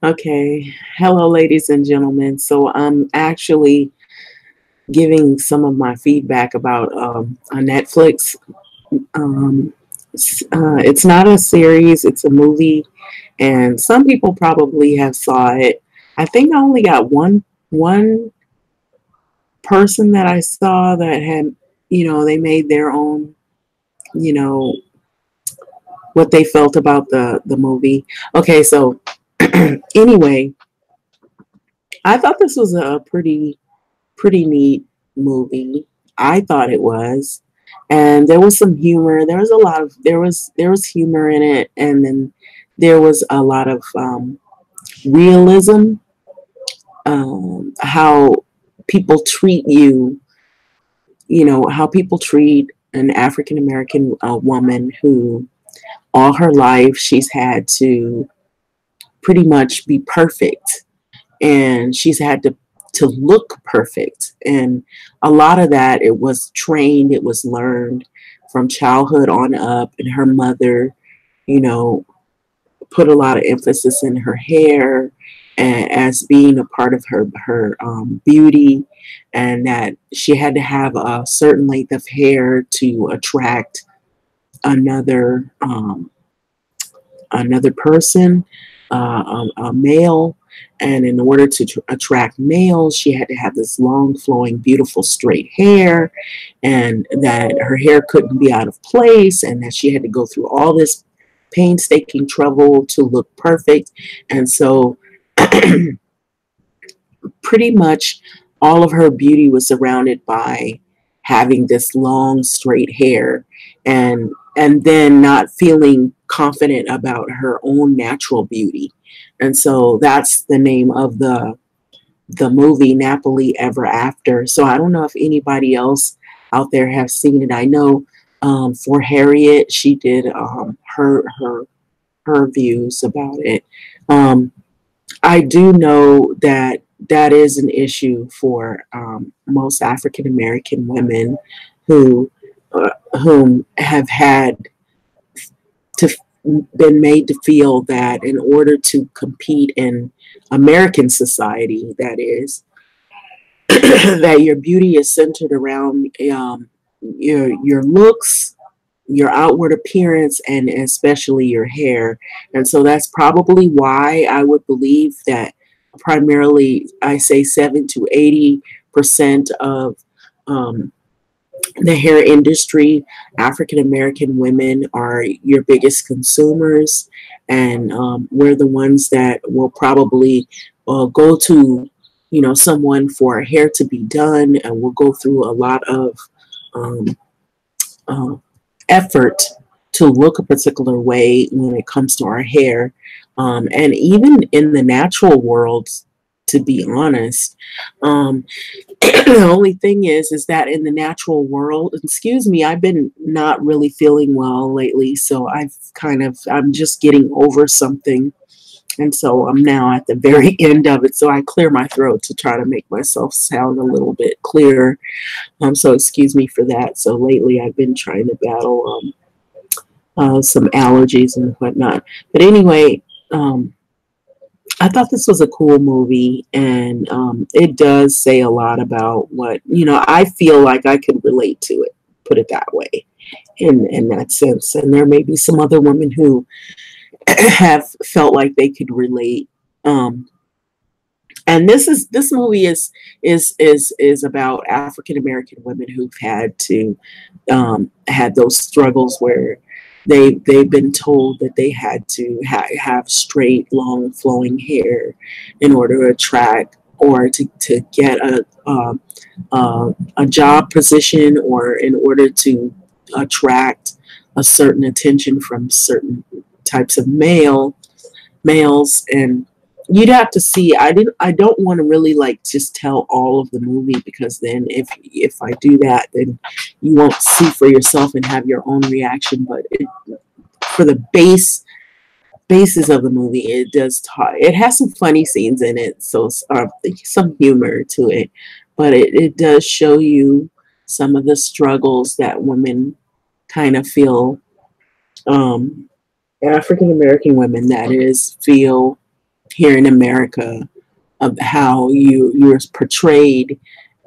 Okay. Hello, ladies and gentlemen. So I'm actually giving some of my feedback about a Netflix. It's not a series; it's a movie, and some people probably have saw it. I think I only got one person that I saw that had, they made their own, you know, what they felt about the movie. Okay, so anyway, I thought this was a pretty neat movie. I thought it was. And there was some humor. There was a lot of there was humor in it, and then there was a lot of realism, how people treat you, how people treat an African American woman who all her life she's had to pretty much be perfect, and she's had to look perfect, and a lot of that, it was trained, it was learned from childhood on up, and her mother, you know put a lot of emphasis in her hair, as being a part of her beauty, and that she had to have a certain length of hair to attract another another person, a male. And in order to attract males, she had to have this long, flowing, beautiful, straight hair, and that her hair couldn't be out of place, and that she had to go through all this painstaking trouble to look perfect. And so, pretty much all of her beauty was surrounded by having this long straight hair, and then not feeling confident about her own natural beauty. And so that's the name of the movie, Nappily Ever After. So I don't know if anybody else out there have seen it. I know, for Harriet, she did, her views about it. um, I do know that that is an issue for, most African American women who, whom have had to been made to feel that in order to compete in American society, that is, that your beauty is centered around, your looks, your outward appearance, and especially your hair. And so that's probably why I would believe that primarily, I say 7 to 80% of, um, the hair industry, African American women are your biggest consumers, and we're the ones that will probably go to, someone for hair to be done, and we'll go through a lot of, um, uh, effort to look a particular way when it comes to our hair. And even in the natural world, to be honest, um, the only thing is that in the natural world, excuse me, I've been not really feeling well lately, so I'm just getting over something, and so I'm now at the very end of it. So I clear my throat to try to make myself sound a little bit clearer. So excuse me for that. So lately, I've been trying to battle, some allergies and whatnot. But anyway, um, I thought this was a cool movie, and it does say a lot about what, I feel like I could relate to it, put it that way, in that sense. And there may be some other women who have felt like they could relate. Um, and this movie is about African American women who've had those struggles where they've been told that they had to have straight, long, flowing hair in order to attract, or to get a job position, or in order to attract a certain attention from certain types of males. And you'd have to see. I don't want to really like just tell all of the movie, because then if I do that, then you won't see for yourself and have your own reaction. But for the basis of the movie, it does talk. It has some funny scenes in it, so some humor to it, but it does show you some of the struggles that women kind of feel, African American women, that is, feel here in America of how you're portrayed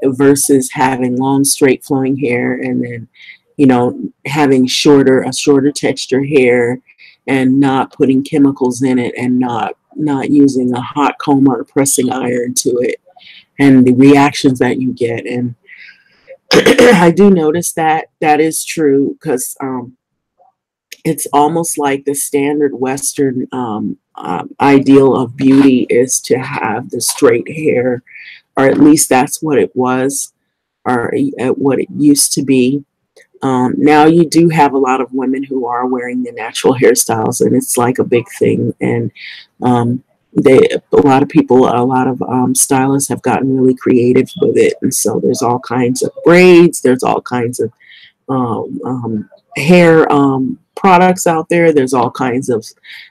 versus having long straight flowing hair, and then having a shorter texture hair, and not putting chemicals in it, and not using a hot comb or a pressing iron to it, and the reactions that you get. And I do notice that that is true, because it's almost like the standard Western ideal of beauty is to have the straight hair, or at least that's what it was, or what it used to be. Now you do have a lot of women who are wearing the natural hairstyles, and it's like a big thing. And a lot of people, a lot of stylists have gotten really creative with it. And so there's all kinds of braids, there's all kinds of hair products out there. There's all kinds of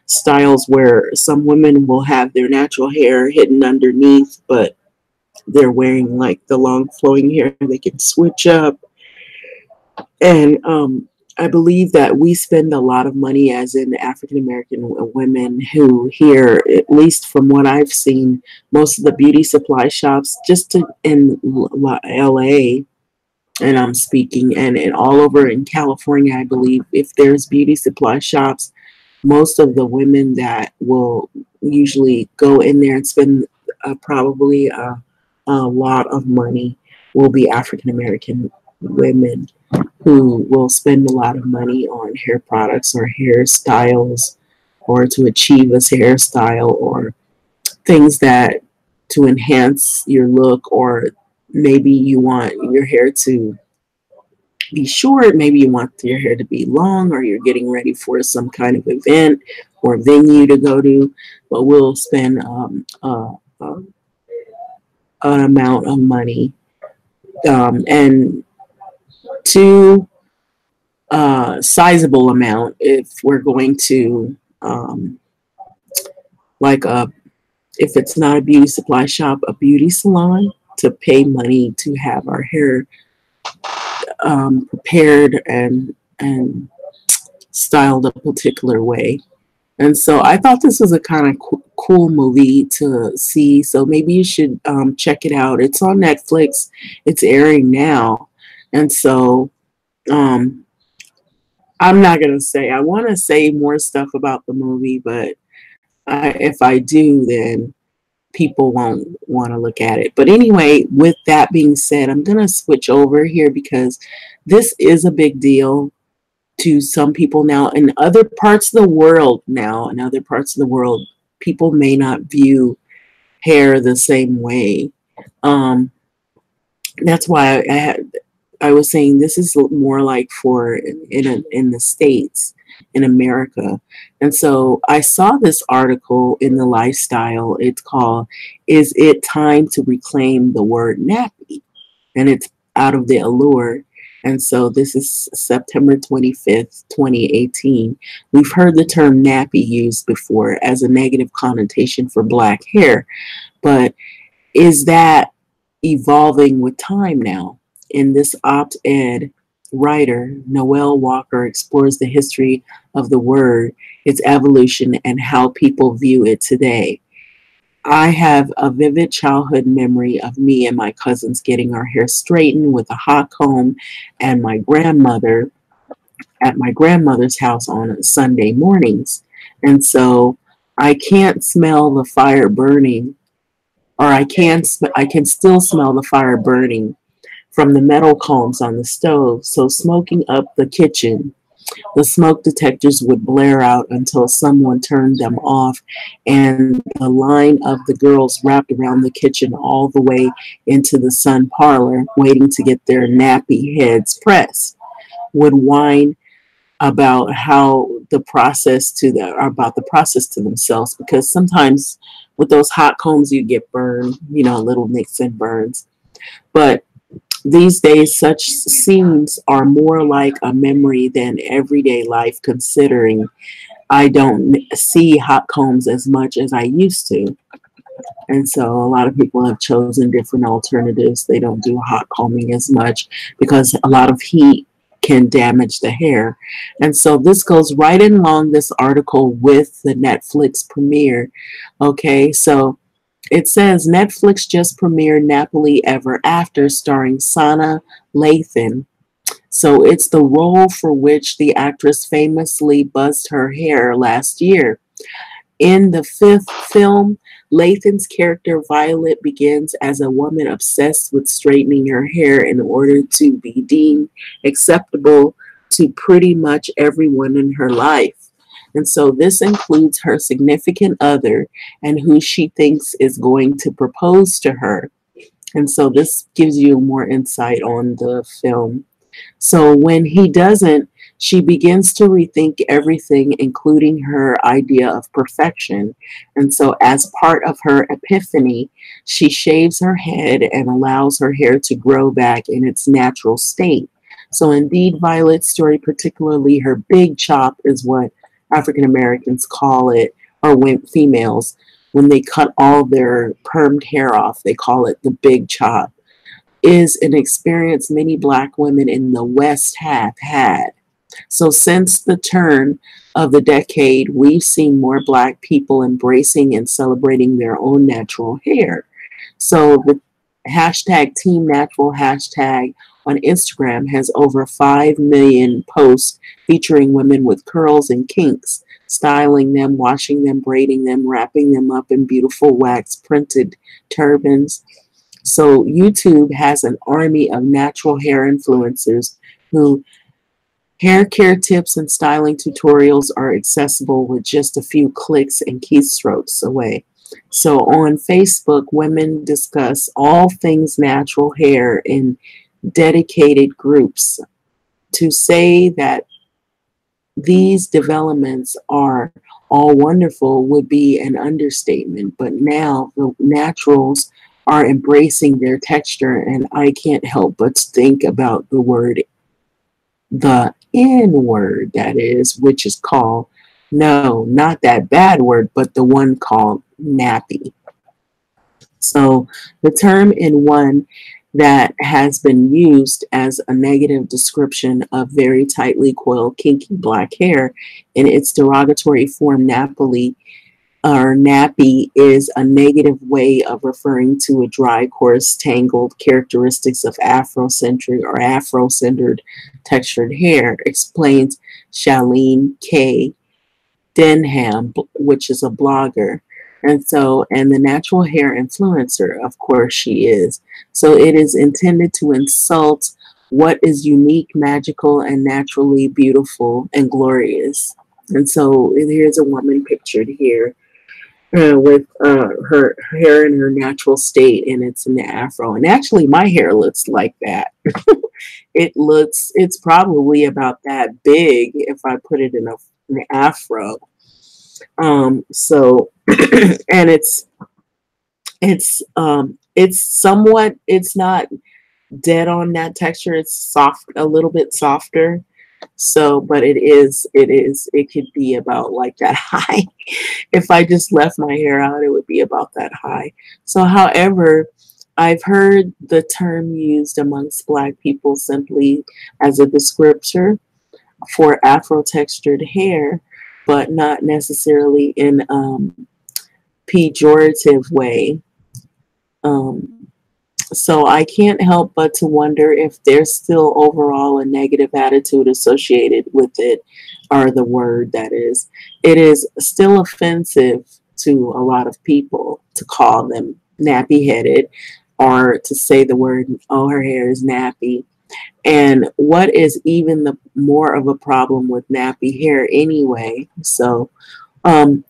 styles where some women will have their natural hair hidden underneath, but they're wearing like the long flowing hair. They can switch up. And I believe that we spend a lot of money, as in African American women, who here, at least from what I've seen, most of the beauty supply shops in LA, and I'm speaking, and all over in California, I believe, if there's beauty supply shops, most of the women that will usually go in there and spend probably a lot of money will be African American women, who will spend a lot of money on hair products or hairstyles, or to achieve a hairstyle, or things that to enhance your look, or maybe you want your hair to be short, maybe you want your hair to be long, or you're getting ready for some kind of event or venue to go to, but we'll spend an amount of money, and to sizable amount, if we're going to like if it's not a beauty supply shop, a beauty salon, to pay money to have our hair prepared and styled a particular way. And so I thought this was a kind of cool movie to see. So maybe you should check it out. It's on Netflix. It's airing now. And so I'm not going to say, I want to say more stuff about the movie, but if I do, then people won't want to look at it. But anyway, with that being said, I'm going to switch over here, because this is a big deal to some people now. In other parts of the world people may not view hair the same way. That's why I was saying this is more like for in the States, in America. And so I saw this article in the Lifestyle. It's called, "Is It Time to Reclaim the Word Nappy?" And it's out of the Allure. And so this is September 25th, 2018. We've heard the term nappy used before as a negative connotation for black hair, but is that evolving with time now? In this op-ed, writer Noel Walker explores the history of the word, its evolution, and how people view it today. I have a vivid childhood memory of me and my cousins getting our hair straightened with a hot comb, and my grandmother at my grandmother's house on Sunday mornings. And so I can't smell the fire burning, or I can still smell the fire burning from the metal combs on the stove. So smoking up the kitchen, the smoke detectors would blare out until someone turned them off, and the line of the girls wrapped around the kitchen all the way into the sun parlor, waiting to get their nappy heads pressed, would whine about about the process to themselves, because sometimes with those hot combs you get burned, little nicks and burns. But these days, such scenes are more like a memory than everyday life, considering I don't see hot combs as much as I used to. And so a lot of people have chosen different alternatives. They don't do hot combing as much because a lot of heat can damage the hair. And so this goes right in along this article with the Netflix premiere. Okay, so it says Netflix just premiered Nappily Ever After starring Sana Lathan. So it's the role for which the actress famously buzzed her hair last year. In the fifth film, Lathan's character Violet begins as a woman obsessed with straightening her hair in order to be deemed acceptable to pretty much everyone in her life. And so this includes her significant other and who she thinks is going to propose to her. And so this gives you more insight on the film. So when he doesn't, she begins to rethink everything, including her idea of perfection. And so, as part of her epiphany, she shaves her head and allows her hair to grow back in its natural state. So, indeed, Violet's story, particularly her big chop, is what African Americans call it, or when females, when they cut all their permed hair off, they call it the big chop, is an experience many Black women in the West have had. So, since the turn of the decade, we've seen more Black people embracing and celebrating their own natural hair. So, the hashtag Team Natural hashtag on Instagram has over 5 million posts featuring women with curls and kinks, styling them, washing them, braiding them, wrapping them up in beautiful wax printed turbans. So YouTube has an army of natural hair influencers who hair care tips and styling tutorials are accessible with just a few clicks and keystrokes away. So on Facebook, women discuss all things natural hair in dedicated groups. To say that these developments are all wonderful would be an understatement, but now the naturals are embracing their texture, and I can't help but think about the N word, that is, which is called, no, not that bad word, but the one called nappy. So the term in one that has been used as a negative description of very tightly coiled, kinky black hair in its derogatory form, nappily or nappy, is a negative way of referring to a dry, coarse, tangled characteristics of Afrocentric or Afro-centered textured hair, explains Shaleen K. Denham, which is a blogger. And the natural hair influencer, of course, she is. So it is intended to insult what is unique, magical, and naturally beautiful and glorious. And so here's a woman pictured here with her hair in her natural state, and it's in the afro. And actually, my hair looks like that. It's probably about that big if I put it in an afro. So, and it's somewhat, it's not dead on that texture. It's soft, a little bit softer. So, but it could be about like that high. If I just left my hair out, it would be about that high. So, however, I've heard the term used amongst Black people simply as a descriptor for Afro textured hair, but not necessarily in pejorative way. Um, so I can't help but to wonder if there's still overall a negative attitude associated with it, or the word that is. It is still offensive to a lot of people to call them nappy headed or to say the word, oh, her hair is nappy. And what is even the more of a problem with nappy hair anyway? So in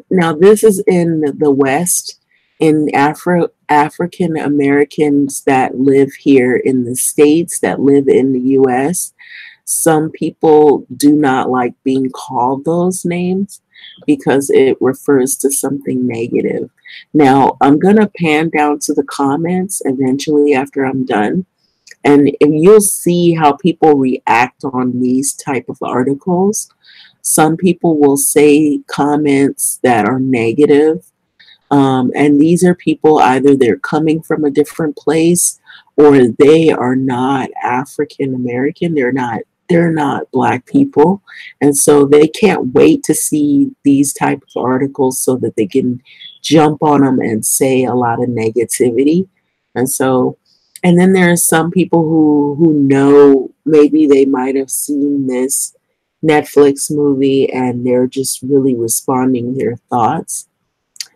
now this is in the West, in African Americans that live here in the States, that live in the US. Some people do not like being called those names because it refers to something negative. Now, I'm going to pan down to the comments eventually after I'm done, and you'll see how people react on these type of articles. Some people will say comments that are negative, and these are people, either they're coming from a different place or they are not African American. They're not they're not Black people, and so they can't wait to see these type of articles so that they can jump on them and say a lot of negativity. And so, and then there are some people who know, maybe they might have seen this Netflix movie and they're just really responding their thoughts.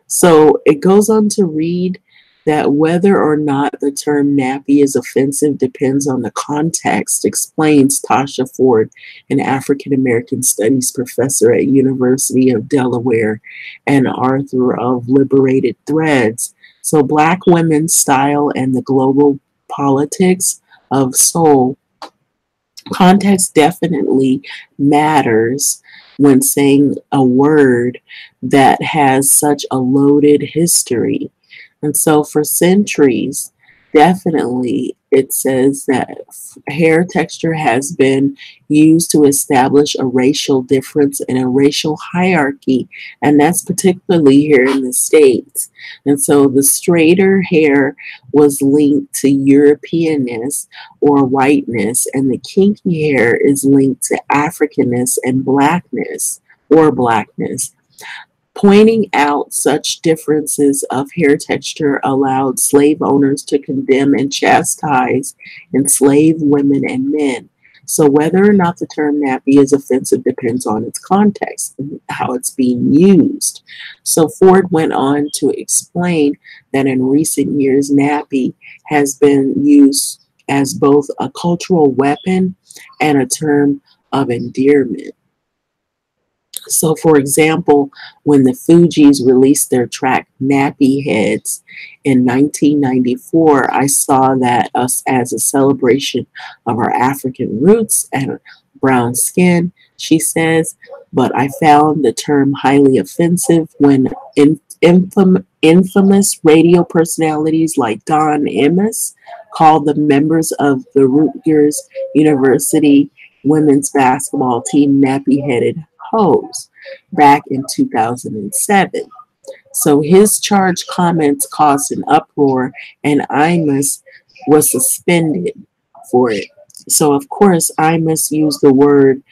So it goes on to read that whether or not the term nappy is offensive depends on the context, explains Tasha Ford, an African American studies professor at University of Delaware and author of Liberated Threads. So Black women's style and the global politics of soul. Context definitely matters when saying a word that has such a loaded history. And so for centuries, definitely it says that hair texture has been used to establish a racial difference and a racial hierarchy, and that's particularly here in the States. And so the straighter hair was linked to Europeanness or whiteness, and the kinky hair is linked to Africanness and blackness or blackness. Pointing out such differences of hair texture allowed slave owners to condemn and chastise enslaved women and men. So whether or not the term nappy is offensive depends on its context and how it's being used. So Ford went on to explain that in recent years, nappy has been used as both a cultural weapon and a term of endearment. So, for example, when the Fugees released their track Nappy Heads in 1994, I saw that us as a celebration of our African roots and brown skin, she says, but I found the term highly offensive when infamous radio personalities like Don Imus called the members of the Rutgers University women's basketball team nappy-headed hoes back in 2007. So his charged comments caused an uproar, and Imus was suspended for it. So of course, Imus used the word,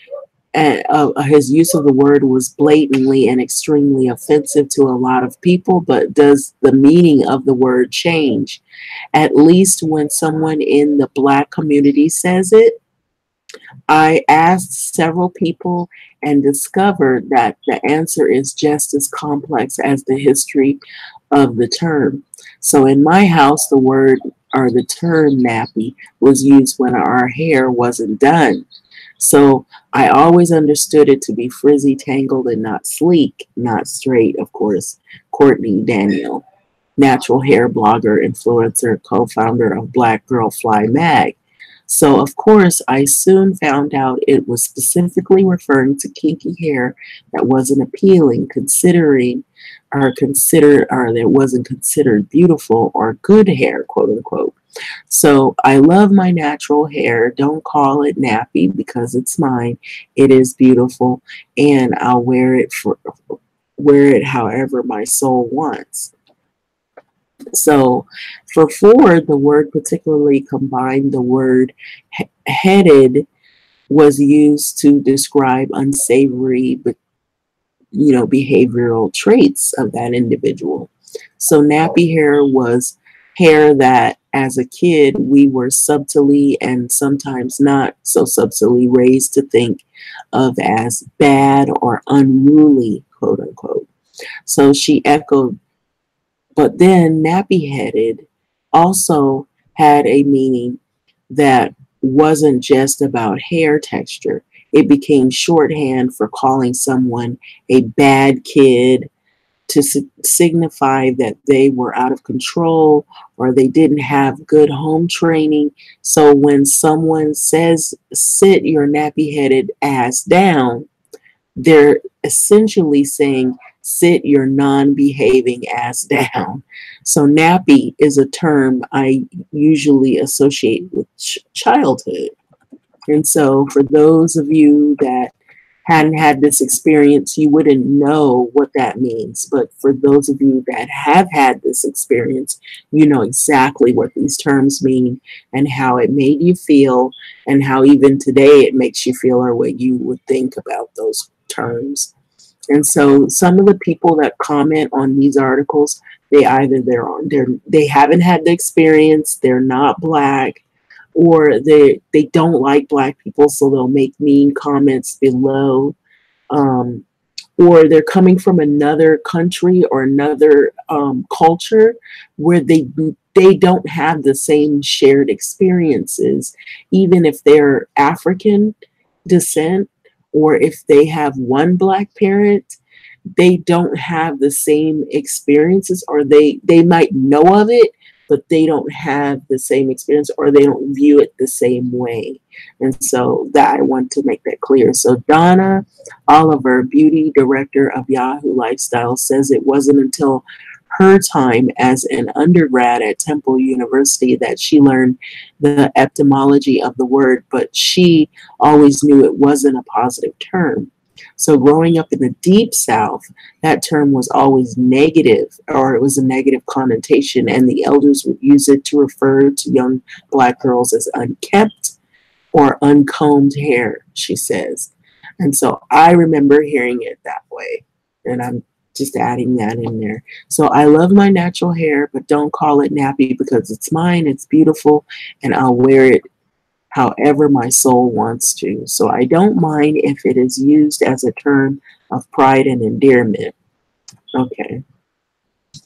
and his use of the word was blatantly and extremely offensive to a lot of people. But does the meaning of the word change? At least when someone in the Black community says it. I asked several people and discovered that the answer is just as complex as the history of the term. So in my house, the word or the term nappy was used when our hair wasn't done. So I always understood it to be frizzy, tangled, and not sleek, not straight, of course. Courtney Daniel, natural hair blogger, influencer, co-founder of Black Girl Fly Mag. So, of course, I soon found out it was specifically referring to kinky hair that wasn't appealing, considering or that wasn't considered beautiful or good hair, quote unquote. So I love my natural hair. Don't call it nappy because it's mine. It is beautiful, and I'll wear it however my soul wants. So for Ford, the word particularly combined the word headed was used to describe unsavory but behavioral traits of that individual. So nappy hair was hair that as a kid we were subtly and sometimes not so subtly raised to think of as bad or unruly, quote unquote. So she echoed, but then nappy headed also had a meaning that wasn't just about hair texture. It became shorthand for calling someone a bad kid, to signify that they were out of control or they didn't have good home training. So when someone says, sit your nappy headed ass down, they're essentially saying, sit your non-behaving ass down. So nappy is a term I usually associate with childhood. And so for those of you that hadn't had this experience, you wouldn't know what that means. But for those of you that have had this experience, you know exactly what these terms mean and how it made you feel, and how even today it makes you feel or what you would think about those terms. And so some of the people that comment on these articles, they either they haven't had the experience, they're not black, or they don't like black people, so they'll make mean comments below. Um, or they're coming from another country or another culture where they don't have the same shared experiences, even if they're African descent, or if they have one black parent, they don't have the same experiences, or they might know of it, but they don't have the same experience, or they don't view it the same way. And so that I want to make that clear. So Donna Oliver, beauty director of Yahoo Lifestyle, says it wasn't until her time as an undergrad at Temple University that she learned the etymology of the word, but she always knew it wasn't a positive term. So growing up in the deep South, that term was always negative, or it was a negative connotation, and the elders would use it to refer to young black girls as unkept or uncombed hair, she says. And so I remember hearing it that way. And I'm just adding that in there. So I love my natural hair, but don't call it nappy because it's mine, it's beautiful, and I'll wear it however my soul wants to. So I don't mind if it is used as a term of pride and endearment. Okay.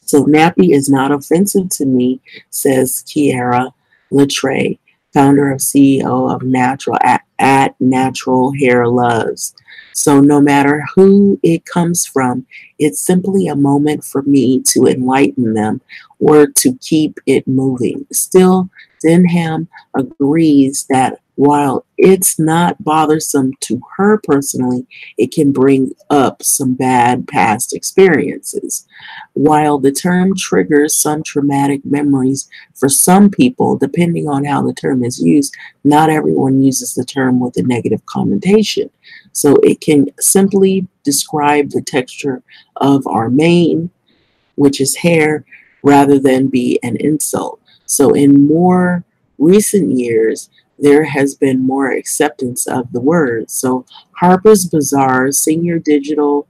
So nappy is not offensive to me, says Kiara Latre, founder of CEO of Natural at Natural Hair Loves. So no matter who it comes from, it's simply a moment for me to enlighten them or to keep it moving. Still, Denham agrees that while it's not bothersome to her personally, it can bring up some bad past experiences. While the term triggers some traumatic memories for some people, depending on how the term is used, not everyone uses the term with a negative connotation. So it can simply describe the texture of our mane, which is hair, rather than be an insult. So in more recent years, there has been more acceptance of the word. So Harper's Bazaar senior digital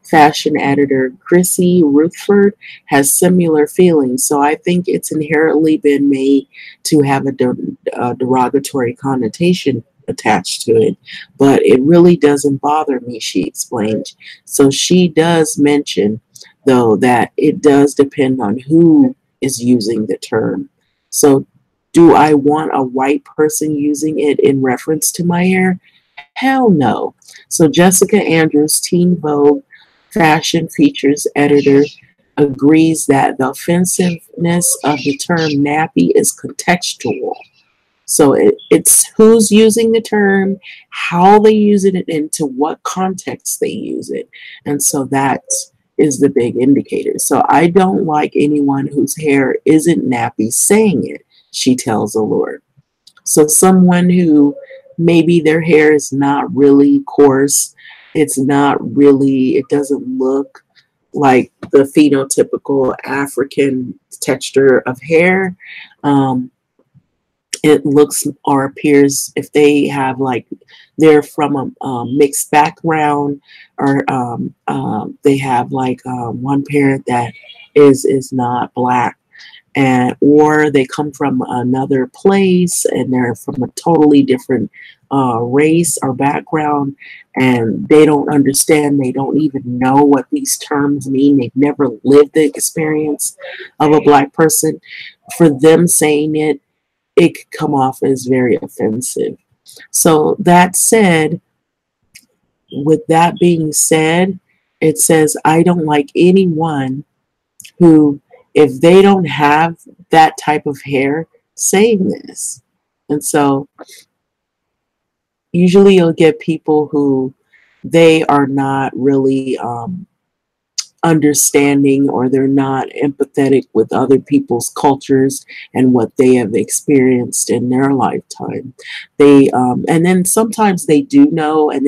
fashion editor Chrissy Rutherford has similar feelings. So I think it's inherently been made to have a derogatory connotation attached to it, but it really doesn't bother me, she explained. So she does mention, though, that it does depend on who is using the term. So do I want a white person using it in reference to my hair? Hell no. So Jessica Andrews, Teen Vogue fashion features editor, agrees that the offensiveness of the term nappy is contextual. So it's who's using the term, how they use it, and to what context they use it. And so that is the big indicator. So I don't like anyone whose hair isn't nappy saying it, she tells Allure. So someone who maybe their hair is not really coarse, it's not really, it doesn't look like the phenotypical African texture of hair. Um, it looks or appears, if they have like, they're from a mixed background, or they have like one parent that is not black, and or they come from another place and they're from a totally different race or background, and they don't understand, they don't even know what these terms mean, they've never lived the experience of a black person. For them saying it, it could come off as very offensive. So that said, with that being said, it says I don't like anyone who, if they don't have that type of hair, saying this. And so usually you'll get people who they are not really understanding, or they're not empathetic with other people's cultures and what they have experienced in their lifetime. They and then sometimes they do know, and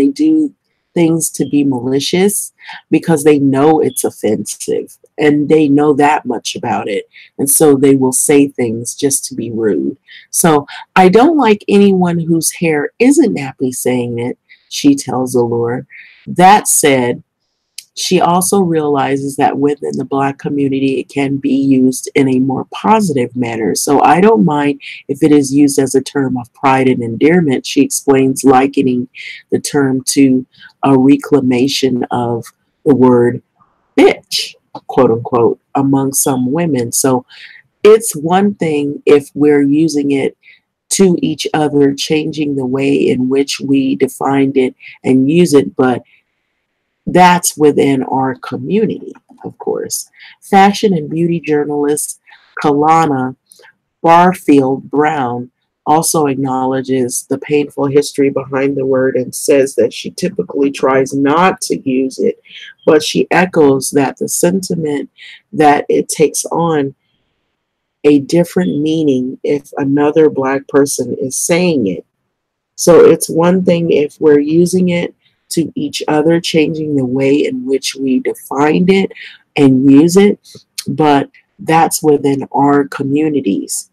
things to be malicious because they know it's offensive and they know that much about it. And so they will say things just to be rude. So I don't like anyone whose hair isn't nappy saying it, she tells Allure. That said, she also realizes that within the Black community, it can be used in a more positive manner. So I don't mind if it is used as a term of pride and endearment. She explains likening the term to a reclamation of the word bitch, quote unquote, among some women. So it's one thing if we're using it to each other, changing the way in which we defined it and use it, but that's within our community, of course. Fashion and beauty journalist Kalana Barfield Brown also acknowledges the painful history behind the word and says that she typically tries not to use it, but she echoes that the sentiment that it takes on a different meaning if another Black person is saying it. So it's one thing if we're using it to each other, changing the way in which we defined it and use it, but that's within our communities.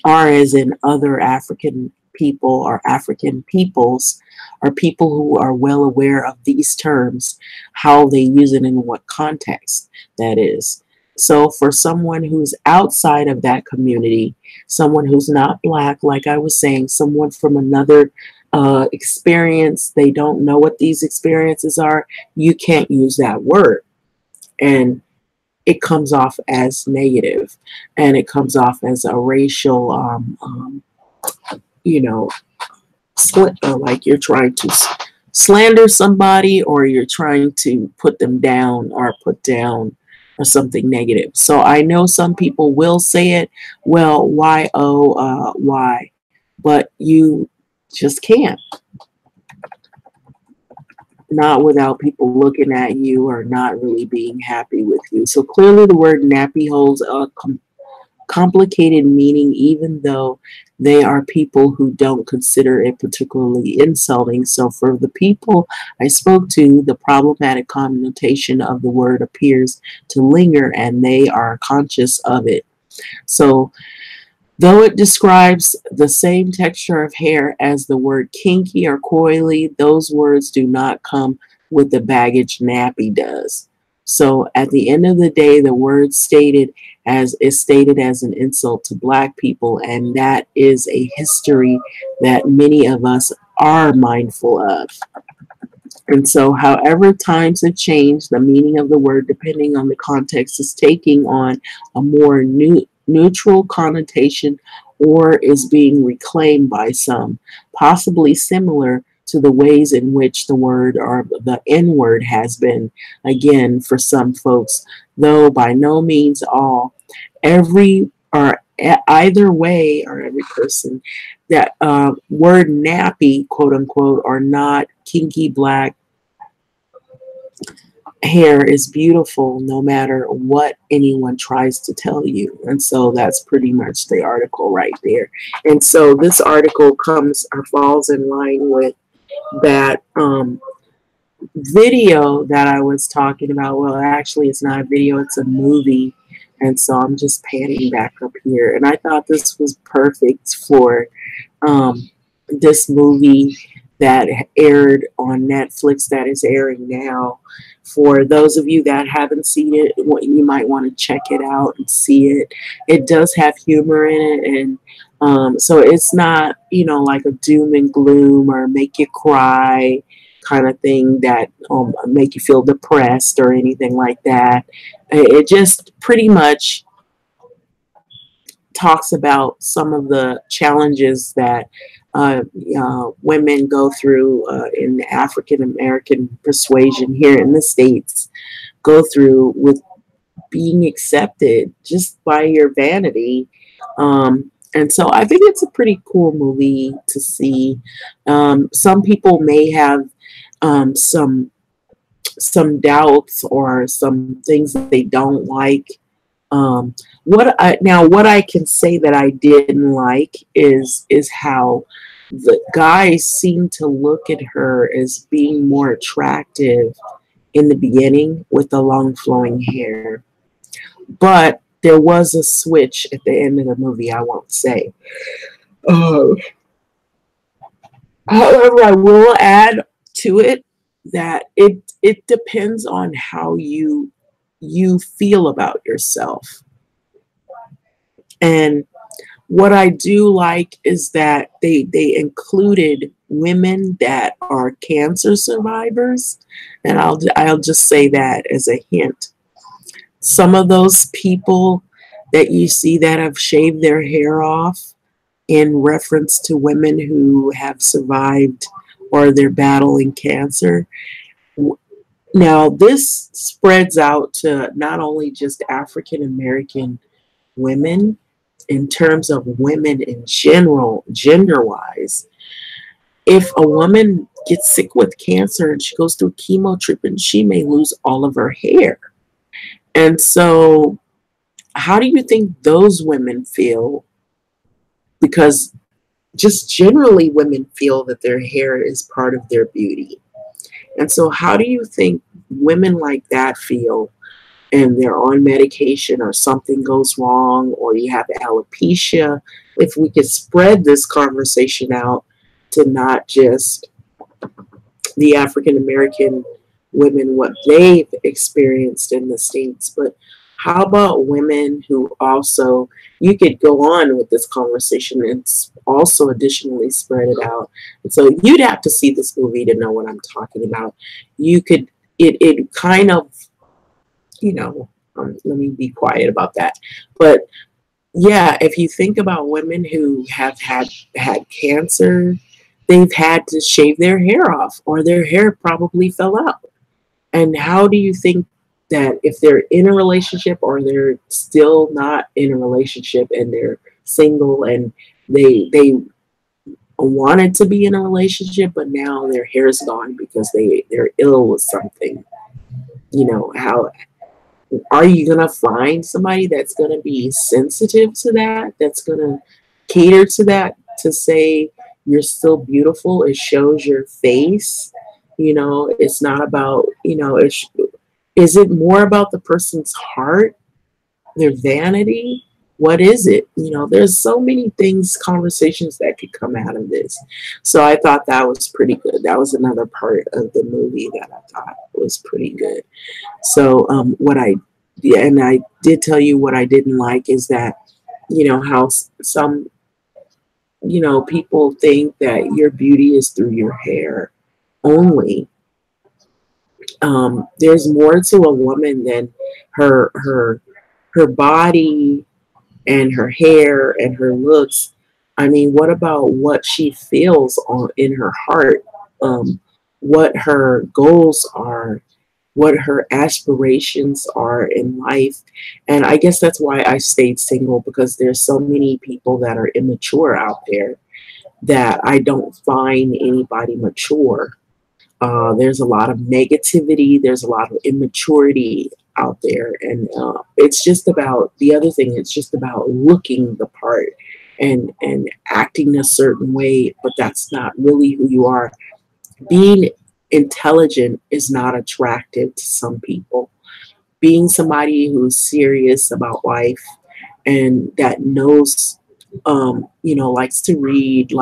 Are as in other African people or African peoples, are people who are well aware of these terms, how they use it in what context that is. So for someone who's outside of that community, someone who's not Black, like I was saying, someone from another experience, they don't know what these experiences are, you can't use that word. And it comes off as negative, and it comes off as a racial, you know, like you're trying to slander somebody or you're trying to put them down or put down or something negative. So I know some people will say it, well, why, oh, why? But you just can't. Not without people looking at you or not really being happy with you. So clearly the word nappy holds a complicated meaning, even though they are people who don't consider it particularly insulting. So for the people I spoke to, the problematic connotation of the word appears to linger and they are conscious of it. So though it describes the same texture of hair as the word kinky or coily, those words do not come with the baggage nappy does. So at the end of the day, the word stated is stated as an insult to Black people, and that is a history that many of us are mindful of. And so, however times have changed, the meaning of the word, depending on the context, is taking on a more neutral connotation or is being reclaimed by some, possibly similar to the ways in which the word or the N word has been, again, for some folks, though by no means all. Every or either way, or every person, that word nappy, quote unquote, or not kinky Black hair is beautiful no matter what anyone tries to tell you. And so that's pretty much the article right there. And so this article comes or falls in line with that video that I was talking about. Well, actually, it's not a video, it's a movie. And so I'm just panning back up here. And I thought this was perfect for this movie that aired on Netflix that is airing now. For those of you that haven't seen it, you might want to check it out and see it. It does have humor in it, and so it's not, like a doom and gloom or make you cry kind of thing that make you feel depressed or anything like that. It just pretty much talks about some of the challenges that women go through in the African American persuasion here in the States, go through with being accepted just by your vanity. And so I think it's a pretty cool movie to see. Some people may have some doubts or some things that they don't like. What I can say that I didn't like is how the guys seem to look at her as being more attractive in the beginning with the long flowing hair. But there was a switch at the end of the movie, I won't say. Uh, However, I will add to it that it depends on how you feel about yourself. And what I do like is that they included women that are cancer survivors, and I'll just say that as a hint. Some of those people that you see that have shaved their hair off in reference to women who have survived or they're battling cancer. Now, this spreads out to not only just African American women, in terms of women in general, gender wise. If a woman gets sick with cancer and she goes through chemo treatment, she may lose all of her hair. And so, how do you think those women feel? Because just generally, women feel that their hair is part of their beauty. And so, how do you think women like that feel, and they're on medication or something goes wrong or you have alopecia? If we could spread this conversation out to not just the African American women, what they've experienced in the States, but how about women who also, you could go on with this conversation and also additionally spread it out. And so you'd have to see this movie to know what I'm talking about. You could, it kind of, you know, let me be quiet about that. But yeah, if you think about women who have had cancer, they've had to shave their hair off, or their hair probably fell out. And how do you think that if they're in a relationship or they're still not in a relationship and they're single and they wanted to be in a relationship, but now their hair's gone because they're ill with something? You know, how are you going to find somebody that's going to be sensitive to that, that's going to cater to that, to say you're still beautiful, it shows your face? You know, it's not about, you know, is it more about the person's heart, their vanity? What is it? You know, there's so many things, conversations that could come out of this. So I thought that was pretty good. That was another part of the movie that I thought was pretty good. So what I, yeah, and I did tell you what I didn't like is that, you know, how some, you know, people think that your beauty is through your hair only. There's more to a woman than her body and her hair and her looks. I mean, what about what she feels on in her heart? What her goals are, what her aspirations are in life. And I guess that's why I stayed single, because there's so many people that are immature out there that I don't find anybody mature. There's a lot of negativity, there's a lot of immaturity out there. And it's just about the other thing, it's just about looking the part and acting a certain way, but that's not really who you are. Being intelligent is not attractive to some people. Being somebody who's serious about life and that knows, you know, likes to read,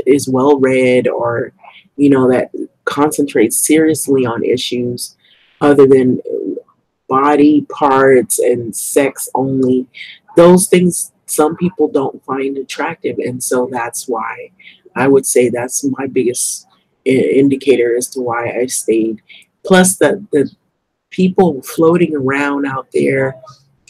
is well read, or, you know, that concentrates seriously on issues other than body parts and sex only, those things some people don't find attractive. And so that's why I would say that's my biggest indicator as to why I stayed. Plus the people floating around out there,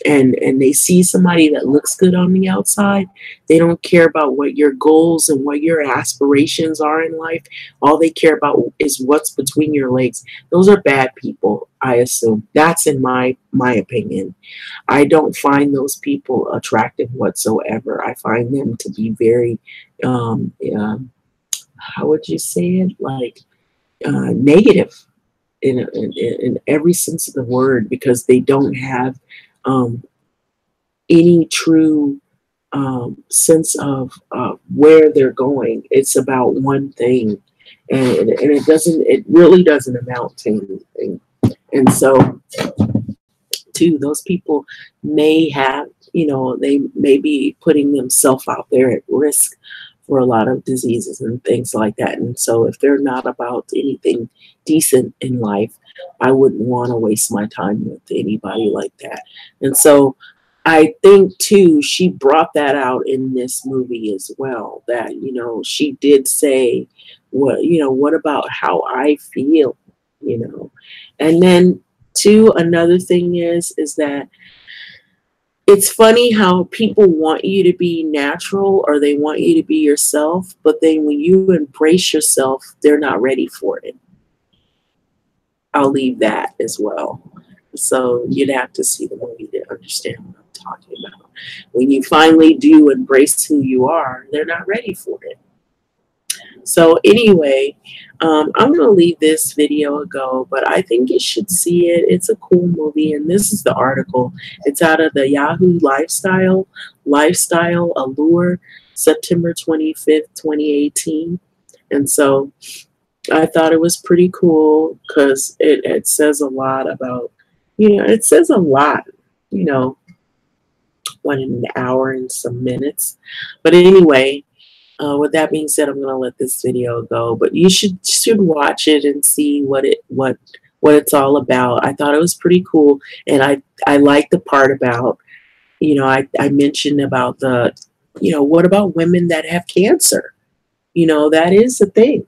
and they see somebody that looks good on the outside, they don't care about what your goals and what your aspirations are in life. All they care about is what's between your legs. Those are bad people, I assume. That's in my opinion. I don't find those people attractive whatsoever. I find them to be very how would you say it, like negative in every sense of the word, because they don't have um, any true sense of where they're going. It's about one thing, and it really doesn't amount to anything. And so, too, those people may have, they may be putting themselves out there at risk for a lot of diseases and things like that. And so, if they're not about anything decent in life, I wouldn't want to waste my time with anybody like that. And so, I think too, she brought that out in this movie as well. That, she did say, what about how I feel, you know? And then two, another thing is that it's funny how people want you to be natural or they want you to be yourself, but then when you embrace yourself, they're not ready for it. I'll leave that as well. So you'd have to see the movie to understand what I'm talking about. When you finally do embrace who you are, they're not ready for it. So anyway, I'm going to leave this video a go, but I think you should see it. It's a cool movie, and this is the article. It's out of the Yahoo Lifestyle Allure, September 25th, 2018. And so I thought it was pretty cool because it says a lot about, it says a lot, you know, one in an hour and some minutes. But anyway, with that being said, I'm gonna let this video go. But you should watch it and see what it's all about. I thought it was pretty cool, and I like the part about, I mentioned about the, what about women that have cancer? That is a thing.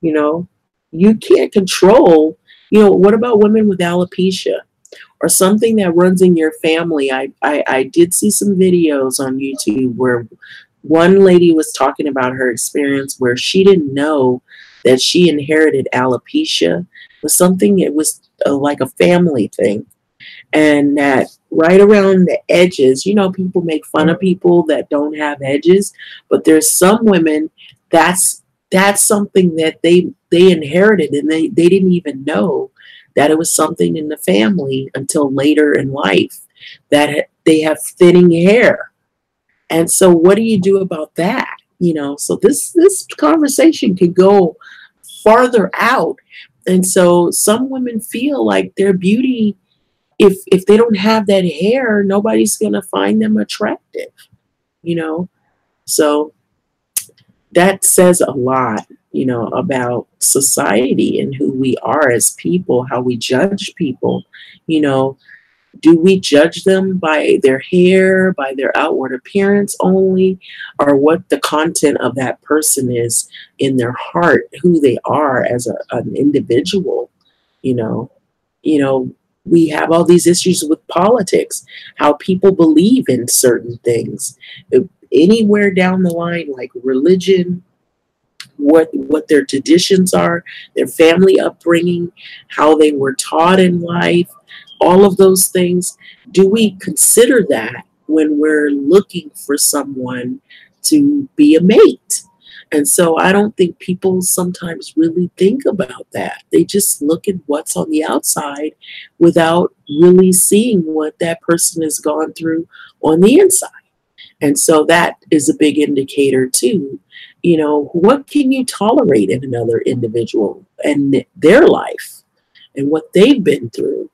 You can't control. What about women with alopecia? Or something that runs in your family. I did see some videos on YouTube where one lady was talking about her experience where she didn't know that she inherited alopecia. It was something, it was like a family thing. And that right around the edges, people make fun of people that don't have edges, but there's some women that's something that they inherited, and they didn't even know that it was something in the family until later in life, that they have thinning hair. And so what do you do about that? So this conversation could go farther out. And so some women feel like their beauty, if they don't have that hair, nobody's going to find them attractive, So that says a lot, about society and who we are as people, how we judge people. Do we judge them by their hair, by their outward appearance only, or what the content of that person is in their heart, who they are as an individual? You know, we have all these issues with politics, how people believe in certain things, anywhere down the line, like religion, what their traditions are, their family upbringing, how they were taught in life, all of those things. Do we consider that when we're looking for someone to be a mate? And so I don't think people sometimes really think about that. They just look at what's on the outside without really seeing what that person has gone through on the inside. And so that is a big indicator too. What can you tolerate in another individual and their life and what they've been through?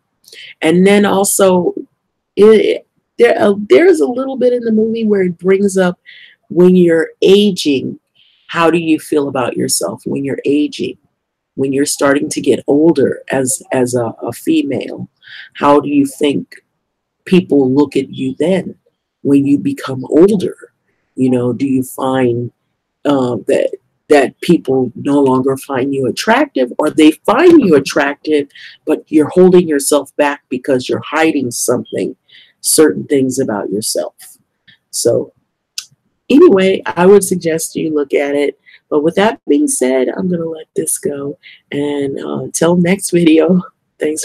And then also, there's a little bit in the movie where it brings up when you're aging, how do you feel about yourself when you're aging? When you're starting to get older as a female, how do you think people look at you then when you become older? Do you find that people no longer find you attractive, or they find you attractive, but you're holding yourself back because you're hiding certain things about yourself? So anyway, I would suggest you look at it. But with that being said, I'm going to let this go. And until next video, thanks.